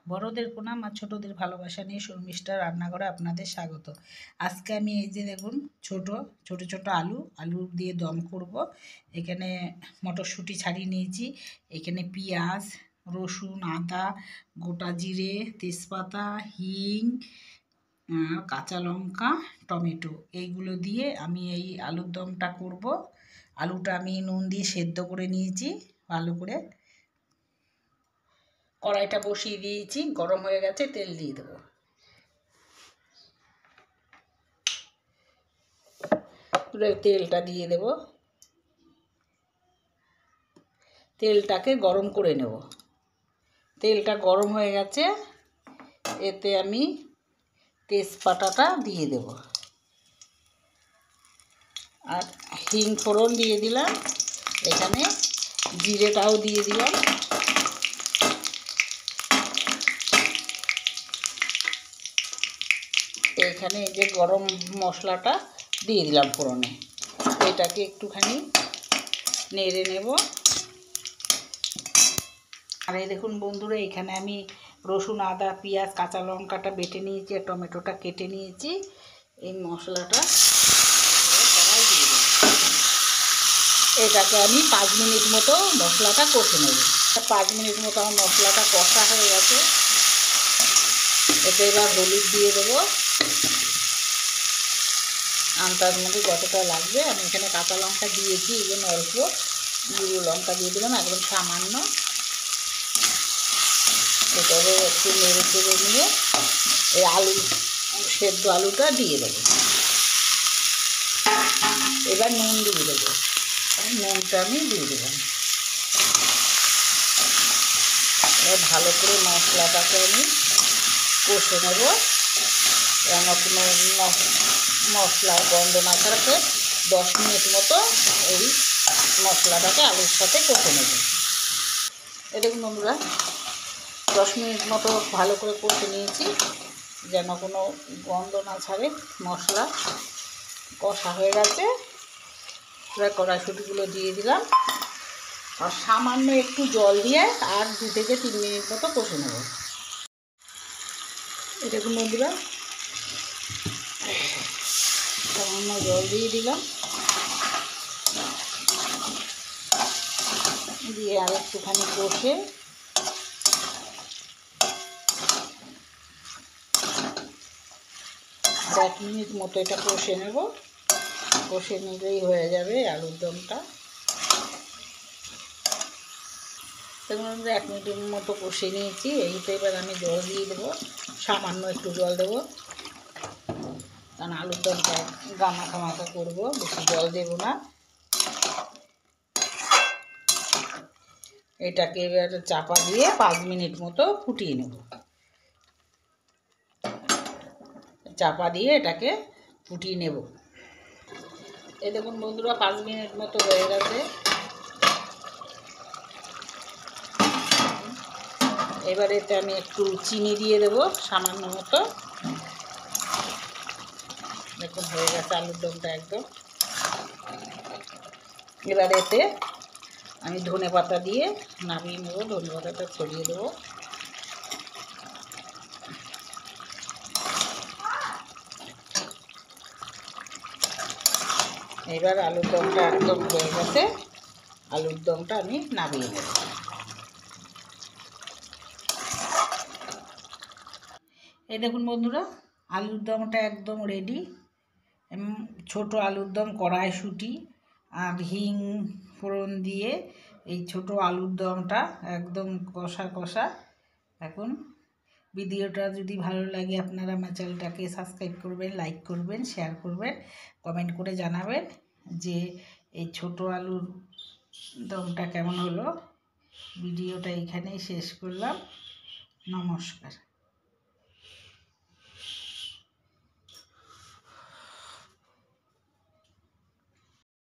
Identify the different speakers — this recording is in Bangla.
Speaker 1: বড়দের প্রণাম আর ছোটদের ভালোবাসা নিয়ে শর্মিষ্ঠার রান্নাঘরে আপনাদের স্বাগত। আজকে আমি এই যে দেখুন ছোট ছোট আলু দিয়ে দম করব। এখানে মটরশুঁটি ছাড়িয়ে নিয়েছি, এখানে পেঁয়াজ, রসুন, আদা, গোটা জিরে, তেজপাতা, হিং, কাঁচা লঙ্কা, টমেটো, এইগুলো দিয়ে আমি এই আলুর দমটা করব। আলুটা আমি নুন দিয়ে সেদ্ধ করে নিয়েছি ভালো করে। কড়াইটা বসিয়ে দিয়েছি, গরম হয়ে গেছে, তেল দিয়ে দেবো। তেলটা দিয়ে দেব, তেলটাকে গরম করে নেব। তেলটা গরম হয়ে গেছে, এতে আমি তেজপাতাটা দিয়ে দেব আর হিং ফোড়ন দিয়ে দিলাম, এখানে জিরেটাও দিয়ে দিলাম। এখানে এই যে গরম মশলাটা দিয়ে দিলাম ফোড়নে, এটাকে একটুখানি নেড়ে নেব। আর এই দেখুন বন্ধুরা, এখানে আমি রসুন, আদা, পেঁয়াজ, কাঁচা লঙ্কাটা বেটে নিয়েছি আর টমেটোটা কেটে নিয়েছি। এই মশলাটা কড়াই দিয়ে দেব। এটাকে আমি 5 মিনিট মতো মশলাটা কষে নেব। 5 মিনিট মতো আমার মশলাটা কষা হয়ে গেছে। এতে এবার হলুদ দিয়ে দেবো আন্দাজ মতো যতটা লাগবে। আমি এখানে কাঁচা লঙ্কা দিয়েছি, এই জন্য অল্প গুঁড়ো লঙ্কা দিয়ে দিলাম, একদম সামান্য। এটাকে একটু নেড়ে চেড়ে নিয়ে এই সেদ্ধ আলুটা দিয়ে দেবো। এবার নুন দিয়ে দেবো, নুনটা আমি দিয়ে দিলাম। এবার ভালো করে মশলাটাকে আমি কষে নেব, যেন কোনো মশলার গন্ধ না থাকে। 10 মিনিট মতো এই মশলাটাকে আলুর সাথে কষে নেব। এই দেখুন বন্ধুরা, 10 মিনিট মতো ভালো করে কষে নিয়েছি, যেন কোনো গন্ধ না ছাড়ে। মশলা কষা হয়ে গেছে। এবার কড়াইশুঁটিগুলো দিয়ে দিলাম আর সামান্য একটু জল দিয়ে আর 2 থেকে 3 মিনিট মতো কষে নেব। এই দেখুন বন্ধুরা, সামান্য জল দিয়ে দিলাম, দিয়ে আর একটুখানি কষে আর 1 মিনিট মতো এটা কষে নেব। কষে নিলেই হয়ে যাবে আলুর দমটা। দেখুন 1 মিনিটের মতো কষে নিয়েছি। এইটা এবার আমি জল দিয়ে দেবো, সামান্য একটু জল দেবো, কারণ আলুর দমটা গামাখা মাখা করবো, বেশি জল দেব না। এটাকে এবার চাপা দিয়ে 5 মিনিট মতো ফুটিয়ে নেব। চাপা দিয়ে এটাকে ফুটিয়ে নেব। এই দেখুন বন্ধুরা, 5 মিনিট মতো হয়ে গেছে। এবার এতে আমি একটু চিনি দিয়ে দেবো সামান্য মতো। দেখুন হয়ে গেছে আলুর দমটা একদম। এবার এতে আমি ধনেপাতা দিয়ে নামিয়ে নেব, ধনেপাতাটা ছড়িয়ে দেবো। এবার আলুর দমটা একদম হয়ে গেছে, আলুর দমটা আমি নামিয়ে নেব। এই দেখুন বন্ধুরা, আলুর দমটা একদম রেডি। ছোট আলুর দম, কড়াইশুঁটি আর হিং ফোড়ন দিয়ে এই ছোট আলুর দমটা একদম কষা কষা। এখন ভিডিওটা যদি ভালো লাগে আপনারা আমার চ্যানেলটাকে সাবস্ক্রাইব করবেন, লাইক করবেন, শেয়ার করবেন, কমেন্ট করে জানাবেন যে এই ছোট আলুর দমটা কেমন হলো। ভিডিওটা এখানেই শেষ করলাম। নমস্কার।